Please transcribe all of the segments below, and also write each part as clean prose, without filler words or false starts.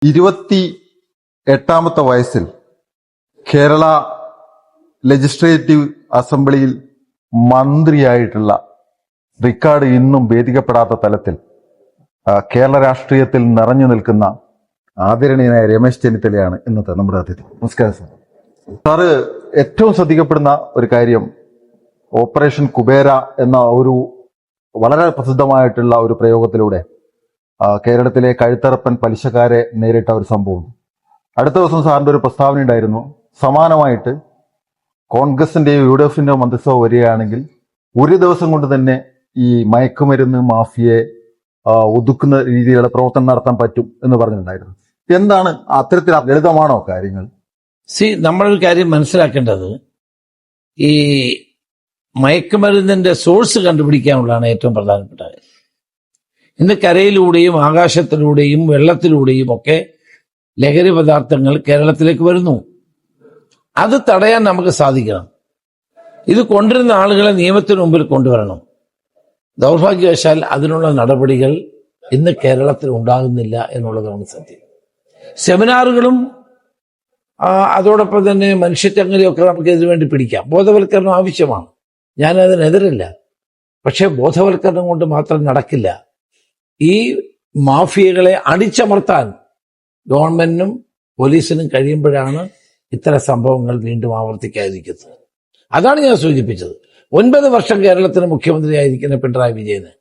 28ാമത്തെ വയസ്സിൽ കേരള ലെജിസ്ലേറ്റീവ് അസംബ്ലിയിൽ മന്ത്രിയായിട്ടുള്ള റിക്കാർഡ് ഇന്നും ഭേദിക്കപ്പെടാത്ത തലത്തിൽ കേരള രാഷ്ട്രീയത്തിൽ നിറഞ്ഞു നിൽക്കുന്ന ആദരണീയനായ രമേശ് ചെന്നിത്തലയാണ് ഇന്നത്തെ നമ്മുടെ അതിഥി. നമസ്കാരം സാർ. സാറ് ഏറ്റവും ശ്രദ്ധിക്കപ്പെടുന്ന ഒരു കാര്യം ഓപ്പറേഷൻ കുബേര എന്ന ഒരു വളരെ പ്രസിദ്ധമായിട്ടുള്ള ഒരു പ്രയോഗത്തിലൂടെ കേരളത്തിലെ കഴുത്തറപ്പൻ പലിശക്കാരെ നേരിട്ട ഒരു സംഭവം. അടുത്ത ദിവസം സാറിന്റെ ഒരു പ്രസ്താവന ഉണ്ടായിരുന്നു, സമാനമായിട്ട് കോൺഗ്രസിന്റെയോ യു ഡി എഫിന്റെയോ മന്ത്രിസഭ വരികയാണെങ്കിൽ ഒരു ദിവസം കൊണ്ട് തന്നെ ഈ മയക്കുമരുന്ന് മാഫിയയെ ഒതുക്കുന്ന രീതിയിലുള്ള പ്രവർത്തനം നടത്താൻ പറ്റും എന്ന് പറഞ്ഞിട്ടുണ്ടായിരുന്നു. എന്താണ് അത്തരത്തിൽ ലളിതമാണോ കാര്യങ്ങൾ? നമ്മളൊരു കാര്യം മനസ്സിലാക്കേണ്ടത്, ഈ മയക്കുമരുന്നിന്റെ സോഴ്സ് കണ്ടുപിടിക്കാനുള്ളതാണ് ഏറ്റവും പ്രധാനപ്പെട്ട കാര്യം. ഇന്ന് കരയിലൂടെയും ആകാശത്തിലൂടെയും വെള്ളത്തിലൂടെയും ഒക്കെ ലഹരി പദാർത്ഥങ്ങൾ കേരളത്തിലേക്ക് വരുന്നു. അത് തടയാൻ നമുക്ക് സാധിക്കണം. ഇത് കൊണ്ടുവരുന്ന ആളുകളെ നിയമത്തിന് മുമ്പിൽ കൊണ്ടുവരണം. ദൗർഭാഗ്യവശാൽ അതിനുള്ള നടപടികൾ ഇന്ന് കേരളത്തിൽ ഉണ്ടാകുന്നില്ല എന്നുള്ളതാണ് സത്യം. സെമിനാറുകളും അതോടൊപ്പം തന്നെ മനുഷ്യച്ചങ്ങലയൊക്കെ നമുക്ക് ഇതിനു വേണ്ടി പിടിക്കാം. ബോധവൽക്കരണം ആവശ്യമാണ്, ഞാനതിനെതിരല്ല. പക്ഷെ ബോധവൽക്കരണം കൊണ്ട് മാത്രം നടക്കില്ല. ഈ മാഫിയകളെ അടിച്ചമർത്താൻ ഗവൺമെന്റിനും പോലീസിനും കഴിയുമ്പോഴാണ് ഇത്തരം സംഭവങ്ങൾ വീണ്ടും ആവർത്തിക്കാതിരിക്കുന്നത്. അതാണ് ഞാൻ സൂചിപ്പിച്ചത്. 9 വർഷം കേരളത്തിന് മുഖ്യമന്ത്രിയായിരിക്കുന്ന പിണറായി വിജയന്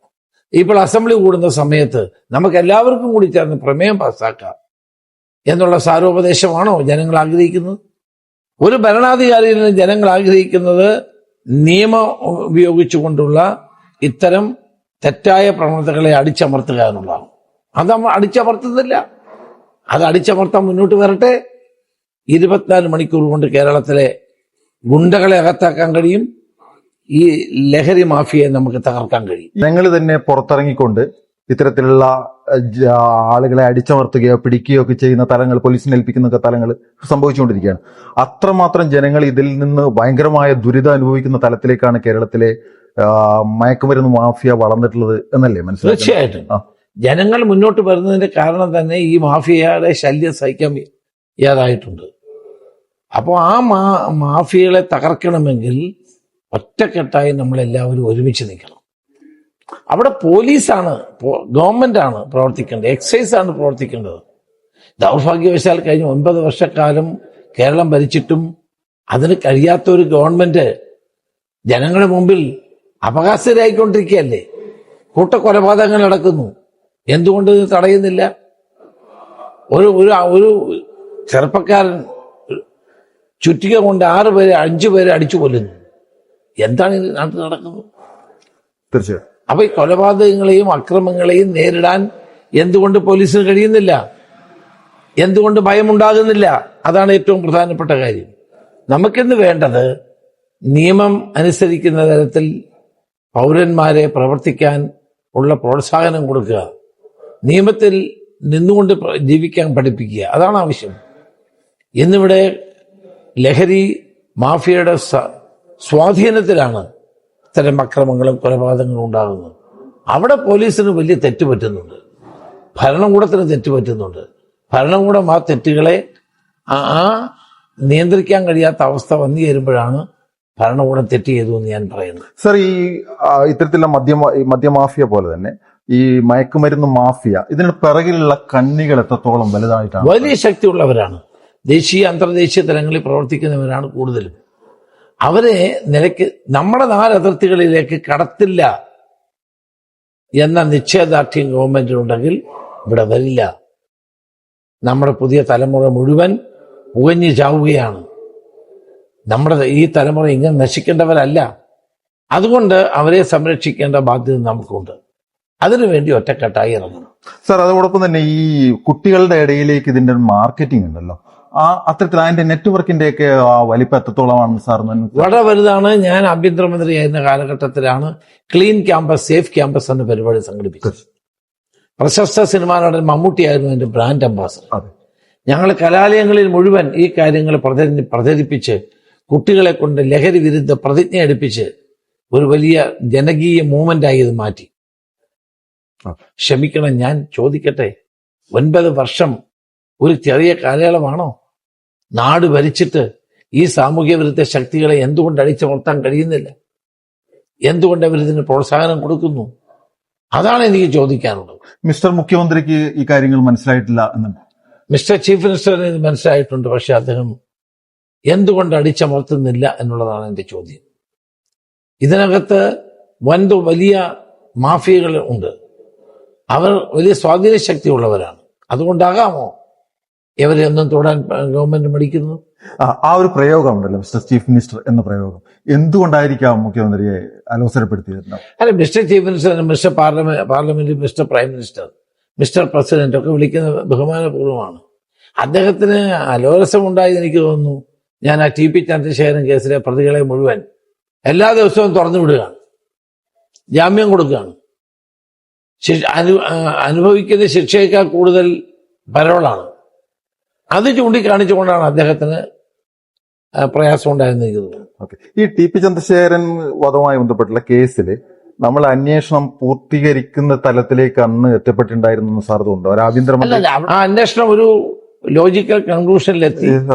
ഇപ്പോൾ അസംബ്ലി കൂടുന്ന സമയത്ത് നമുക്ക് എല്ലാവർക്കും കൂടി ചേർന്ന് പ്രമേയം പാസ്സാക്കാം എന്നുള്ള സാരോപദേശമാണോ ജനങ്ങൾ ആഗ്രഹിക്കുന്നത്? ഒരു ഭരണാധികാരിയിൽ നിന്ന് ജനങ്ങൾ ആഗ്രഹിക്കുന്നത് നിയമം ഉപയോഗിച്ചുകൊണ്ടുള്ള ഇത്തരം തെറ്റായ പ്രവണതകളെ അടിച്ചമർത്തുക എന്നുള്ളതാണ്. അത് നമ്മൾ അടിച്ചമർത്തുന്നില്ല. അത് അടിച്ചമർത്താൻ മുന്നോട്ട് വരട്ടെ. 24 മണിക്കൂർ കൊണ്ട് കേരളത്തിലെ ഗുണ്ടകളെ അകത്താക്കാൻ കഴിയും. ഈ ലഹരി മാഫിയയെ നമുക്ക് തകർക്കാൻ കഴിയും. ഞങ്ങൾ തന്നെ പുറത്തിറങ്ങിക്കൊണ്ട് ഇത്തരത്തിലുള്ള ആളുകളെ അടിച്ചമർത്തുകയോ പിടിക്കുകയോ ഒക്കെ ചെയ്യുന്ന തലങ്ങൾ, പോലീസിനെ ഏൽപ്പിക്കുന്ന തലങ്ങൾ സംഭവിച്ചുകൊണ്ടിരിക്കുകയാണ്. അത്രമാത്രം ജനങ്ങൾ ഇതിൽ നിന്ന് ഭയങ്കരമായ ദുരിതം അനുഭവിക്കുന്ന തലത്തിലേക്കാണ് കേരളത്തിലെ മയക്കുമരുന്ന് മാഫിയ വളർന്നിട്ടുള്ളത് എന്നല്ലേ മനസ്സിലായി? തീർച്ചയായിട്ടും ജനങ്ങൾ മുന്നോട്ട് വരുന്നതിന്റെ കാരണം തന്നെ ഈ മാഫിയയുടെ ശല്യം സഹിക്കാൻ വയ്യാതായിട്ടുണ്ട്. അപ്പോൾ ആ മാഫിയകളെ തകർക്കണമെങ്കിൽ ഒറ്റക്കെട്ടായി നമ്മളെല്ലാവരും ഒരുമിച്ച് നിൽക്കണം. അവിടെ പോലീസാണ്, ഗവൺമെന്റാണ് പ്രവർത്തിക്കേണ്ടത്, എക്സൈസ് ആണ് പ്രവർത്തിക്കേണ്ടത്. ദൗർഭാഗ്യവശാൽ കഴിഞ്ഞ 9 വർഷക്കാലം കേരളം ഭരിച്ചിട്ടും അതിന് കഴിയാത്ത ഒരു ഗവൺമെന്റ് ജനങ്ങളുടെ മുമ്പിൽ അപകാശരായിക്കൊണ്ടിരിക്കുകയല്ലേ. കൂട്ടക്കൊലപാതകങ്ങൾ നടക്കുന്നു. എന്തുകൊണ്ട് ഇത് തടയുന്നില്ല? ഒരു ചെറുപ്പക്കാരൻ ചുറ്റിക കൊണ്ട് 5 പേരെ അടിച്ചു കൊല്ലുന്നു. എന്താണ് ഇത് നാട്ടിൽ നടക്കുന്നത്? തീർച്ചയായും. അപ്പൊ ഈ കൊലപാതകങ്ങളെയും അക്രമങ്ങളെയും നേരിടാൻ എന്തുകൊണ്ട് പോലീസിന് കഴിയുന്നില്ല? എന്തുകൊണ്ട് ഭയമുണ്ടാകുന്നില്ല? അതാണ് ഏറ്റവും പ്രധാനപ്പെട്ട കാര്യം. നമുക്കിന്ന് വേണ്ടത് നിയമം അനുസരിക്കുന്ന തരത്തിൽ പൗരന്മാരെ പ്രവർത്തിക്കാൻ ഉള്ള പ്രോത്സാഹനം കൊടുക്കുക, നിയമത്തിൽ നിന്നുകൊണ്ട് ജീവിക്കാൻ പഠിപ്പിക്കുക. അതാണ് ആവശ്യം. ഇന്നിവിടെ ലഹരി മാഫിയയുടെ സ്വാധീനത്തിലാണ് ഇത്തരം അക്രമങ്ങളും കൊലപാതകങ്ങളും ഉണ്ടാകുന്നത്. അവിടെ പോലീസിന് വലിയ തെറ്റ് പറ്റുന്നുണ്ട്, ഭരണകൂടത്തിന് തെറ്റ് പറ്റുന്നുണ്ട്. ഭരണകൂടം ആ തെറ്റുകളെ നിയന്ത്രിക്കാൻ കഴിയാത്ത അവസ്ഥ വന്നു ചേരുമ്പോഴാണ് ഭരണകൂടം തെറ്റ് ചെയ്തു എന്ന് ഞാൻ പറയുന്നത്. സർ, ഈ ഇത്തരത്തിലുള്ള മദ്യമാഫിയ പോലെ തന്നെ ഈ മയക്കുമരുന്ന് മാഫിയ, ഇതിന് പിറകിലുള്ള കണ്ണികൾ എത്രത്തോളം വലുതായിട്ടാണ്? വലിയ ശക്തിയുള്ളവരാണ്. ദേശീയ അന്തർദേശീയ തലങ്ങളിൽ പ്രവർത്തിക്കുന്നവരാണ് കൂടുതലും. അവരെ നിലയ്ക്ക് നമ്മുടെ 4 അതിർത്തികളിലേക്ക് കടത്തില്ല എന്ന നിശ്ചയദാർഢ്യം ഗവൺമെന്റിനുണ്ടെങ്കിൽ ഇവിടെ വരില്ല. നമ്മുടെ പുതിയ തലമുറ മുഴുവൻ പുകഞ്ഞു ചാവുകയാണ്. നമ്മുടെ ഈ തലമുറ ഇങ്ങനെ നശിക്കേണ്ടവരല്ല. അതുകൊണ്ട് അവരെ സംരക്ഷിക്കേണ്ട ബാധ്യത നമുക്കുണ്ട്. അതിനുവേണ്ടി ഒറ്റക്കെട്ടായി ഇറങ്ങണം. സാർ, അതോടൊപ്പം തന്നെ ഈ കുട്ടികളുടെ ഇടയിലേക്ക് ഇതിന്റെ മാർക്കറ്റിംഗ് ഉണ്ടല്ലോ, അത്തരത്തിൽ അതിന്റെ നെറ്റ്വർക്കിന്റെ ഒക്കെ വലിപ്പം എത്രത്തോളമാണ് സാർ? വളരെ വലുതാണ്. ഞാൻ ആഭ്യന്തരമന്ത്രിയായിരുന്ന കാലഘട്ടത്തിലാണ് ക്ലീൻ ക്യാമ്പസ്, സേഫ് ക്യാമ്പസ് എന്ന പരിപാടി സംഘടിപ്പിച്ചത്. പ്രശസ്ത സിനിമാ നടൻ മമ്മൂട്ടിയായിരുന്നു എന്റെ ബ്രാൻഡ് അംബാസഡർ. ഞങ്ങൾ കലാലയങ്ങളിൽ മുഴുവൻ ഈ കാര്യങ്ങൾ പ്രചരിപ്പിച്ച് കുട്ടികളെ കൊണ്ട് ലഹരി വിരുദ്ധ പ്രതിജ്ഞ എടുപ്പിച്ച് ഒരു വലിയ ജനകീയ മൂവ്മെന്റായി ഇത് മാറ്റി. ക്ഷമിക്കണം, ഞാൻ ചോദിക്കട്ടെ, 9 വർഷം ഒരു ചെറിയ കാലയളവാണോ? നാട് ഭരിച്ചിട്ട് ഈ സാമൂഹ്യ വിരുദ്ധ ശക്തികളെ എന്തുകൊണ്ട് അടിച്ചമർത്താൻ കഴിയുന്നില്ല? എന്തുകൊണ്ട് അവരിതിന് പ്രോത്സാഹനം കൊടുക്കുന്നു? അതാണ് എനിക്ക് ചോദിക്കാനുള്ളത്. മിസ്റ്റർ മുഖ്യമന്ത്രിക്ക് ഈ കാര്യങ്ങൾ മനസ്സിലായിട്ടില്ല എന്നുണ്ട്. മിസ്റ്റർ ചീഫ് മിനിസ്റ്ററിന് ഇത് മനസ്സിലായിട്ടുണ്ട്. പക്ഷെ അദ്ദേഹം എന്തുകൊണ്ട് അടിച്ചമർത്തുന്നില്ല എന്നുള്ളതാണ് എന്റെ ചോദ്യം. ഇതിനകത്ത് വലിയ മാഫിയകൾ ഉണ്ട്. അവർ വലിയ സ്വാധീന ശക്തിയുള്ളവരാണ്. അതുകൊണ്ടാകാമോ ഇവരെ ഒന്നും തൊടാൻ ഗവൺമെന്റ് മടിക്കുന്നു? ആ ഒരു പ്രയോഗം ഉണ്ടല്ലോ, മിസ്റ്റർ ചീഫ് മിനിസ്റ്റർ എന്ന പ്രയോഗം, എന്തുകൊണ്ടായിരിക്കാം മുഖ്യമന്ത്രിയെ അലോസരപ്പെടുത്തിയിരുന്നത്? അല്ല, mister chief minister, mister parliament, mister prime minister, mister president ഒക്കെ വിളിക്കുന്ന ബഹുമാനപൂർവ്വമാണ്. അദ്ദേഹത്തിന് അലോരസമുണ്ടായി എനിക്ക് തോന്നുന്നു. ഞാൻ ആ ടി പി ചന്ദ്രശേഖരൻ കേസിലെ പ്രതികളെ മുഴുവൻ എല്ലാ ദിവസവും തുറന്നു വിടുകയാണ്, ജാമ്യം കൊടുക്കുകയാണ്. അനുഭവിക്കുന്ന ശിക്ഷയേക്കാൾ കൂടുതൽ പരോളാണ്. അത് ചൂണ്ടിക്കാണിച്ചുകൊണ്ടാണ് അദ്ദേഹത്തിന് പ്രയാസം ഉണ്ടായിരുന്നത്. ഈ ടി പി ചന്ദ്രശേഖരൻ വധവുമായി ബന്ധപ്പെട്ടുള്ള കേസിൽ നമ്മൾ അന്വേഷണം പൂർത്തീകരിക്കുന്ന തലത്തിലേക്ക് അന്ന് എത്തപ്പെട്ടിട്ടുണ്ടായിരുന്നു സാർ തോന്നുന്നു. ഒരു ആഭ്യന്തരമന്ത്രി ആ അന്വേഷണം ഒരു ലോജിക്കൽ കൺക്ലൂഷനിലെത്തി.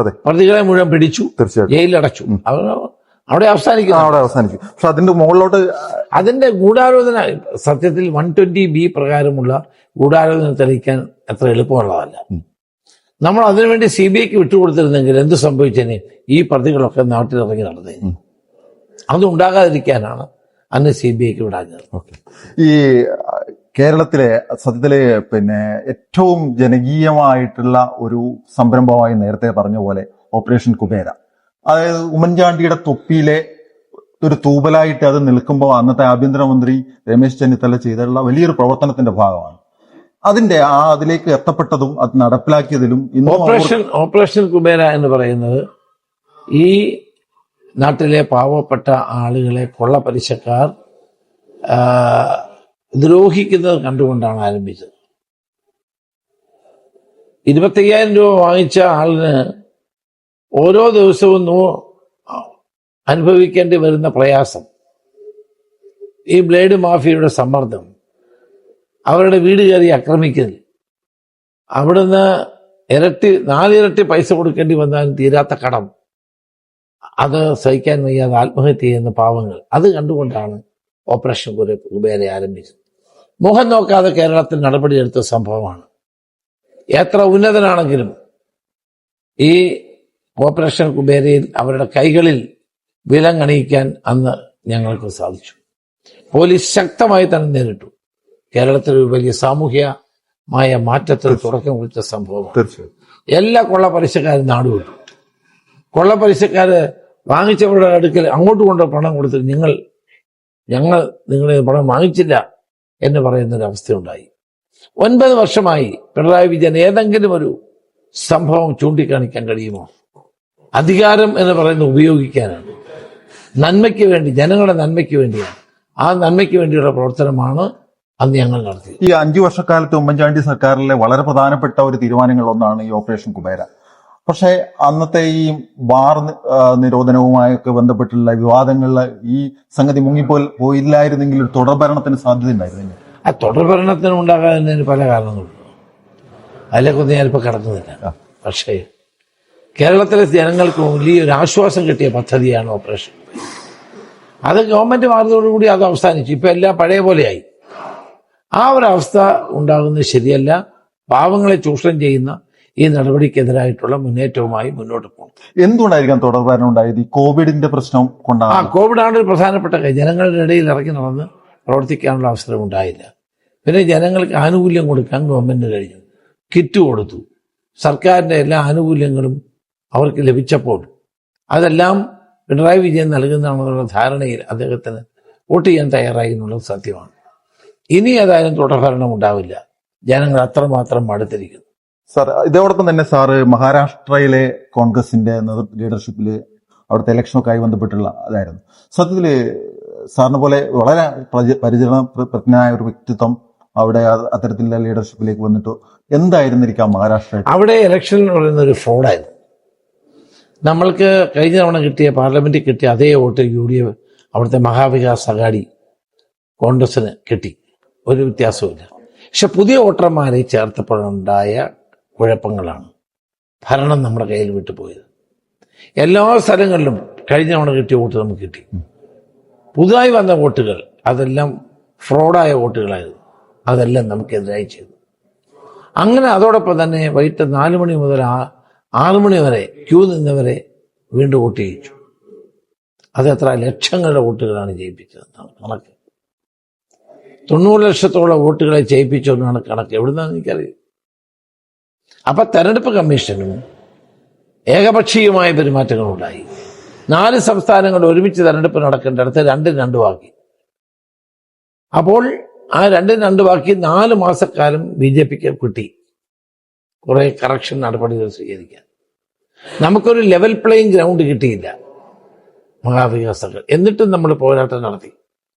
പ്രതികളെ മുഴുവൻ പിടിച്ചു, ജയിലിലടച്ചു. അവിടെ അവസാനിക്കും. പക്ഷെ അതിന്റെ മുകളിലോട്ട് അതിന്റെ ഗൂഢാലോചന സത്യത്തിൽ 120B പ്രകാരമുള്ള ഗൂഢാലോചന തെളിയിക്കാൻ അത്ര എളുപ്പമുള്ളതല്ല. നമ്മൾ അതിനുവേണ്ടി CBIക്ക് വിട്ടുകൊടുത്തിരുന്നെങ്കിൽ എന്ത് സംഭവിച്ചേനെ? ഈ പ്രതികളൊക്കെ നാട്ടിലിറങ്ങി നടന്നേനെ. അതുണ്ടാകാതിരിക്കാനാണ് അന്ന് CBIക്ക് വിടാഞ്ഞത്. ഈ കേരളത്തിലെ സത്യത്തിലെ ഏറ്റവും ജനകീയമായിട്ടുള്ള ഒരു സംരംഭമായി നേരത്തെ പറഞ്ഞ പോലെ ഓപ്പറേഷൻ കുബേര, അതായത് ഉമ്മൻചാണ്ടിയുടെ തൊപ്പിയിലെ ഒരു തൂബലായിട്ട് അത് നിൽക്കുമ്പോൾ അന്നത്തെ ആഭ്യന്തരമന്ത്രി രമേശ് ചെന്നിത്തല ചെയ്തിട്ടുള്ള വലിയൊരു പ്രവർത്തനത്തിന്റെ ഭാഗമാണ്. അതിലേക്ക് എത്തപ്പെട്ടതും അത് നടപ്പിലാക്കിയതിലും ഓപ്പറേഷൻ കുബേര എന്ന് പറയുന്നത് ഈ നാട്ടിലെ പാവപ്പെട്ട ആളുകളെ കൊള്ളപ്പലിശക്കാർ ദ്രോഹിക്കുന്നത് കണ്ടുകൊണ്ടാണ് ആരംഭിച്ചത്. 25,000 രൂപ വാങ്ങിച്ച ആളിന് ഓരോ ദിവസവും അനുഭവിക്കേണ്ടി വരുന്ന പ്രയാസം, ഈ ബ്ലേഡ് മാഫിയയുടെ സമ്മർദ്ദം, അവരുടെ വീട് കയറി ആക്രമിക്കൽ, അവിടുന്ന് 4 ഇരട്ടി പൈസ കൊടുക്കേണ്ടി വന്നാലും തീരാത്ത കടം, അത് സഹിക്കാൻ വയ്യാതെ ആത്മഹത്യ ചെയ്യുന്ന പാവങ്ങൾ, അത് കണ്ടുകൊണ്ടാണ് ഓപ്പറേഷൻ കുബേര ആരംഭിച്ചത്. മുഖം നോക്കാതെ കേരളത്തിൽ നടപടിയെടുത്ത സംഭവമാണ്. എത്ര ഉന്നതനാണെങ്കിലും ഈ ഓപ്പറേഷൻ കുബേരയിൽ അവരുടെ കൈകളിൽ വിലങ്ങണിയിക്കാൻ അന്ന് ഞങ്ങൾക്ക് സാധിച്ചു. പോലീസ് ശക്തമായി തന്നെ നേരിട്ടു. കേരളത്തിൽ ഒരു വലിയ സാമൂഹ്യമായ മാറ്റത്തിന് തുടക്കം കുറിച്ച സംഭവം. എല്ലാ കൊള്ളപ്പലിശക്കാരും നാടുവിട്ടു. കൊള്ളപ്പലിശക്കാര് വാങ്ങിച്ചവരുടെ അടുക്കൽ അങ്ങോട്ട് കൊണ്ട് പണം കൊടുത്തിട്ട് ഞങ്ങൾ നിങ്ങളുടെ പണം വാങ്ങിച്ചില്ല എന്ന് പറയുന്നൊരവസ്ഥയുണ്ടായി. 9 വർഷമായി പിണറായി വിജയൻ ഏതെങ്കിലും ഒരു സംഭവം ചൂണ്ടിക്കാണിക്കാൻ കഴിയുമോ? അധികാരം എന്ന് പറയുന്നത് ഉപയോഗിക്കാനാണ്, നന്മയ്ക്ക് വേണ്ടി, ജനങ്ങളുടെ നന്മയ്ക്ക് വേണ്ടിയാണ്. ആ നന്മയ്ക്ക് വേണ്ടിയുള്ള പ്രവർത്തനമാണ് അന്ന് ഞങ്ങൾ നടത്തിയത്. ഈ 5 വർഷക്കാലത്ത് ഉമ്മൻചാണ്ടി സർക്കാരിലെ വളരെ പ്രധാനപ്പെട്ട ഒരു തീരുമാനങ്ങളൊന്നാണ് ഈ ഓപ്പറേഷൻ കുബേര. പക്ഷേ അന്നത്തെ ഈ ബാർ നിരോധനവുമായൊക്കെ ബന്ധപ്പെട്ടുള്ള വിവാദങ്ങളിൽ ഈ സംഗതി പോയില്ലായിരുന്നെങ്കിൽ ഒരു തുടർഭരണത്തിന് സാധ്യത ഉണ്ടായിരുന്നു. ആ തുടർഭരണത്തിന് ഉണ്ടാകാതിന് പല കാരണങ്ങളുണ്ട്. അതിലേക്കൊന്നും ഞാനിപ്പോൾ കടക്കുന്നില്ല. പക്ഷേ കേരളത്തിലെ ജനങ്ങൾക്ക് വലിയൊരു ആശ്വാസം കിട്ടിയ പദ്ധതിയാണ് ഓപ്പറേഷൻ. അത് ഗവൺമെന്റ് മാറിയതോടുകൂടി അത് അവസാനിച്ചു. ഇപ്പൊ എല്ലാം പഴയ പോലെയായി. ആ ഒരു അവസ്ഥ ഉണ്ടാകുന്നത് ശരിയല്ല. പാവങ്ങളെ ചൂഷണം ചെയ്യുന്ന ഈ നടപടിക്കെതിരായിട്ടുള്ള മുന്നേറ്റവുമായി മുന്നോട്ട് പോകും. എന്തുകൊണ്ടായിരിക്കാം തുടർഭരണം ഉണ്ടായത്? ഈ കോവിഡിന്റെ പ്രശ്നം കൊണ്ടാണ്. കോവിഡാണ് ഒരു പ്രധാനപ്പെട്ട കാര്യം. ജനങ്ങളുടെ ഇടയിൽ ഇറങ്ങി നടന്ന് പ്രവർത്തിക്കാനുള്ള അവസരം ഉണ്ടായില്ല. പിന്നെ ജനങ്ങൾക്ക് ആനുകൂല്യം കൊടുക്കാൻ ഗവൺമെന്റ് കഴിഞ്ഞു. കിറ്റ് കൊടുത്തു. സർക്കാരിന്റെ എല്ലാ ആനുകൂല്യങ്ങളും അവർക്ക് ലഭിച്ചപ്പോൾ അതെല്ലാം പിണറായി വിജയൻ നൽകുന്നതാണെന്നുള്ള ധാരണയിൽ അദ്ദേഹത്തിന് വോട്ട് ചെയ്യാൻ തയ്യാറായി എന്നുള്ളത് സത്യമാണ്. ഇനി ഏതായാലും തുടർഭരണം ഉണ്ടാവില്ല. ജനങ്ങൾ അത്രമാത്രം മടുത്തിരിക്കുന്നു. സാർ, ഇതോടൊപ്പം തന്നെ സാറ് മഹാരാഷ്ട്രയിലെ കോൺഗ്രസിന്റെ ലീഡർഷിപ്പിൽ അവിടുത്തെ ഇലക്ഷനൊക്കെ ആയി ബന്ധപ്പെട്ടുള്ള അതായിരുന്നു. സത്യത്തിൽ സാറിനെ പോലെ വളരെ പരിചരണപ്രജ്ഞനായ ഒരു വ്യക്തിത്വം അവിടെ അത്തരത്തിലുള്ള ലീഡർഷിപ്പിലേക്ക് വന്നിട്ടോ എന്തായിരുന്നിരിക്കാം മഹാരാഷ്ട്ര? അവിടെ ഇലക്ഷൻ എന്ന് പറയുന്ന ഒരു ഫ്രോഡായിരുന്നു. നമ്മൾക്ക് കഴിഞ്ഞ തവണ കിട്ടിയ പാർലമെന്റിൽ കിട്ടിയ അതേ വോട്ട് UDF അവിടുത്തെ മഹാവികാസ് അഘാടി കോൺഗ്രസിന് കിട്ടി. ഒരു വ്യത്യാസവുമില്ല. പക്ഷെ പുതിയ വോട്ടർമാരെ ചേർത്തപ്പോഴുണ്ടായ കുഴപ്പങ്ങളാണ്. ഭരണം നമ്മുടെ കയ്യിൽ വിട്ടുപോയത്. എല്ലാ സ്ഥലങ്ങളിലും കഴിഞ്ഞ തവണ കിട്ടിയ വോട്ട് നമുക്ക് കിട്ടി. പുതുതായി വന്ന വോട്ടുകൾ അതെല്ലാം ഫ്രോഡായ വോട്ടുകളായിരുന്നു. അതെല്ലാം നമുക്കെതിരായി ചെയ്തു. അങ്ങനെ അതോടൊപ്പം തന്നെ വൈകിട്ട് 4 മണി മുതൽ 6 മണി വരെ ക്യൂ നിന്നവരെ വീണ്ടും വോട്ട് ചെയ്യിച്ചു. അതെത്ര ലക്ഷങ്ങളുടെ വോട്ടുകളാണ് ജയിപ്പിച്ചതെന്നാണ് കണക്ക്. 90 ലക്ഷത്തോളം വോട്ടുകളെ ജയിപ്പിച്ചു എന്നാണ് കണക്ക്. എവിടുന്നാന്ന് എനിക്കറിയാം. അപ്പൊ തെരഞ്ഞെടുപ്പ് കമ്മീഷനും ഏകപക്ഷീയമായ പെരുമാറ്റങ്ങളുണ്ടായി. 4 സംസ്ഥാനങ്ങൾ ഒരുമിച്ച് തെരഞ്ഞെടുപ്പ് നടക്കേണ്ടടുത്ത് 2 ബാക്കി. അപ്പോൾ ആ 2 ബാക്കി 4 മാസക്കാലം BJP കിട്ടി കുറെ കറക്ഷൻ നടപടികൾ സ്വീകരിക്കാൻ. നമുക്കൊരു ലെവൽ പ്ലേയിങ് ഗ്രൗണ്ട് കിട്ടിയില്ല മഹാവികാസങ്ങൾ. എന്നിട്ടും നമ്മൾ പോരാട്ടം നടത്തി.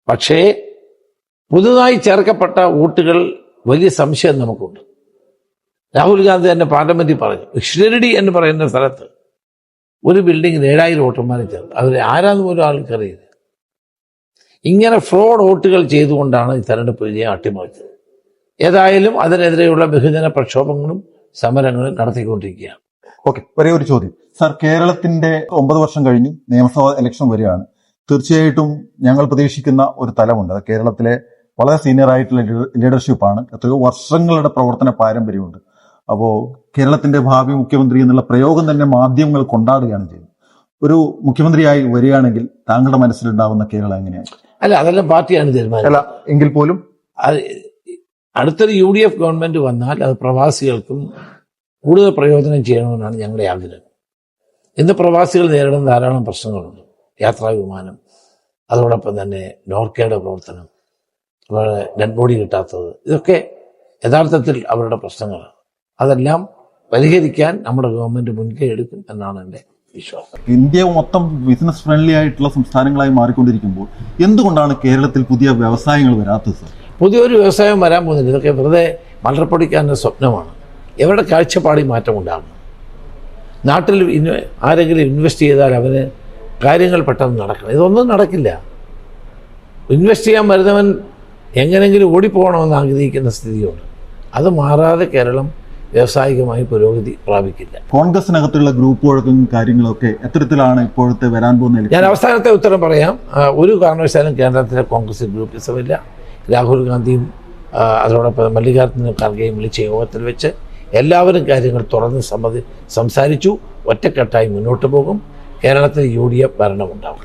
പക്ഷേ പുതുതായി ചേർക്കപ്പെട്ട വോട്ടുകൾ വലിയ സംശയം നമുക്കുണ്ട്. രാഹുൽ ഗാന്ധി തന്നെ പാർലമെന്റിൽ പറഞ്ഞു, ഷിരഡി എന്ന് പറയുന്ന സ്ഥലത്ത് ഒരു ബിൽഡിങ്ങിൽ 7000 വോട്ടർമാരെ ചേർത്ത്. അവർ ആരാന്ന് പോലും ആൾക്കറിയില്ല. ഇങ്ങനെ ഫ്രോഡ് വോട്ടുകൾ ചെയ്തുകൊണ്ടാണ് ഈ തെരഞ്ഞെടുപ്പ് വിജയം അട്ടിമറിച്ചത്. ഏതായാലും അതിനെതിരെയുള്ള ബഹുജന പ്രക്ഷോഭങ്ങളും സമരങ്ങളും നടത്തിക്കൊണ്ടിരിക്കുകയാണ്. ഓക്കെ, ഒരേ ഒരു ചോദ്യം സാർ. കേരളത്തിന്റെ 9 വർഷം കഴിഞ്ഞു, നിയമസഭാ ഇലക്ഷൻ വരികയാണ്. തീർച്ചയായിട്ടും ഞങ്ങൾ പ്രതീക്ഷിക്കുന്ന ഒരു തലമുണ്ട്. അത് കേരളത്തിലെ വളരെ സീനിയർ ആയിട്ടുള്ള ലീഡർഷിപ്പാണ്. എത്രയോ വർഷങ്ങളുടെ പ്രവർത്തന പാരമ്പര്യമുണ്ട്. അപ്പോൾ കേരളത്തിന്റെ ഭാവി മുഖ്യമന്ത്രി എന്നുള്ള പ്രയോഗം തന്നെ മാധ്യമങ്ങൾ കൊണ്ടാടുകയാണ് ചെയ്യുന്നത്. ഒരു മുഖ്യമന്ത്രിയായി വരികയാണെങ്കിൽ താങ്കളുടെ മനസ്സിലുണ്ടാവുന്ന കേരളം എങ്ങനെയാണ്? അല്ല, അതെല്ലാം പാർട്ടിയാണ് തീരുമാനം. അല്ല എങ്കിൽ പോലും അടുത്തൊരു UDF ഗവൺമെന്റ് വന്നാൽ അത് പ്രവാസികൾക്കും കൂടുതൽ പ്രയോജനം ചെയ്യണമെന്നാണ് ഞങ്ങളുടെ ആഗ്രഹം. ഇന്ന് പ്രവാസികൾ നേരിടുന്ന ധാരാളം പ്രശ്നങ്ങളുണ്ട്. യാത്രാ വിമാനം, അതോടൊപ്പം തന്നെ നോർക്കയുടെ പ്രവർത്തനം, അവരുടെ ഡെഡ് ബോഡി കിട്ടാത്തത്, ഇതൊക്കെ യഥാർത്ഥത്തിൽ അവരുടെ പ്രശ്നങ്ങളാണ്. അതെല്ലാം പരിഹരിക്കാൻ നമ്മുടെ ഗവൺമെന്റ് മുൻകൈ എടുക്കും എന്നാണ് എൻ്റെ വിശ്വാസം. ഇന്ത്യ മൊത്തം ബിസിനസ് ഫ്രണ്ട്ലി ആയിട്ടുള്ള സംസ്ഥാനങ്ങളായി മാറിക്കൊണ്ടിരിക്കുമ്പോൾ എന്തുകൊണ്ടാണ് കേരളത്തിൽ പുതിയ വ്യവസായങ്ങൾ വരാത്തത് സാർ? പുതിയൊരു വ്യവസായം വരാൻ പോകുന്നില്ല. ഇതൊക്കെ വെറുതെ മലർപ്പൊടിക്കാനുള്ള സ്വപ്നമാണ്. ഇവരുടെ കാഴ്ചപ്പാടിൽ മാറ്റമുണ്ടാകും. നാട്ടിൽ ആരെങ്കിലും ഇൻവെസ്റ്റ് ചെയ്താൽ അവന് കാര്യങ്ങൾ പെട്ടെന്ന് നടക്കണം. ഇതൊന്നും നടക്കില്ല. ഇൻവെസ്റ്റ് ചെയ്യാൻ വരുന്നവൻ എങ്ങനെങ്കിലും ഓടിപ്പോകണമെന്ന് ആഗ്രഹിക്കുന്ന സ്ഥിതിയുണ്ട്. അത് മാറാതെ കേരളം വ്യാവസായികമായി പുരോഗതി പ്രാപിക്കില്ല. കോൺഗ്രസിനകത്തുള്ള ഗ്രൂപ്പ് വഴക്കും കാര്യങ്ങളൊക്കെ എത്തരത്തിലാണ് ഇപ്പോഴത്തെ വരാൻ പോകുന്ന? ഞാൻ അവസാനത്തെ ഉത്തരം പറയാം. ഒരു കാരണവശാലും കേന്ദ്രത്തിലെ കോൺഗ്രസ് ഗ്രൂപ്പിസമില്ല. രാഹുൽ ഗാന്ധിയും അതോടൊപ്പം മല്ലികാർജ്ജുന ഖാർഗെയും വിളിച്ച യോഗത്തിൽ വെച്ച് എല്ലാവരും കാര്യങ്ങൾ തുറന്ന് സംസാരിച്ചു. ഒറ്റക്കെട്ടായി മുന്നോട്ട് പോകും. കേരളത്തിൽ UDF ഭരണമുണ്ടാകും.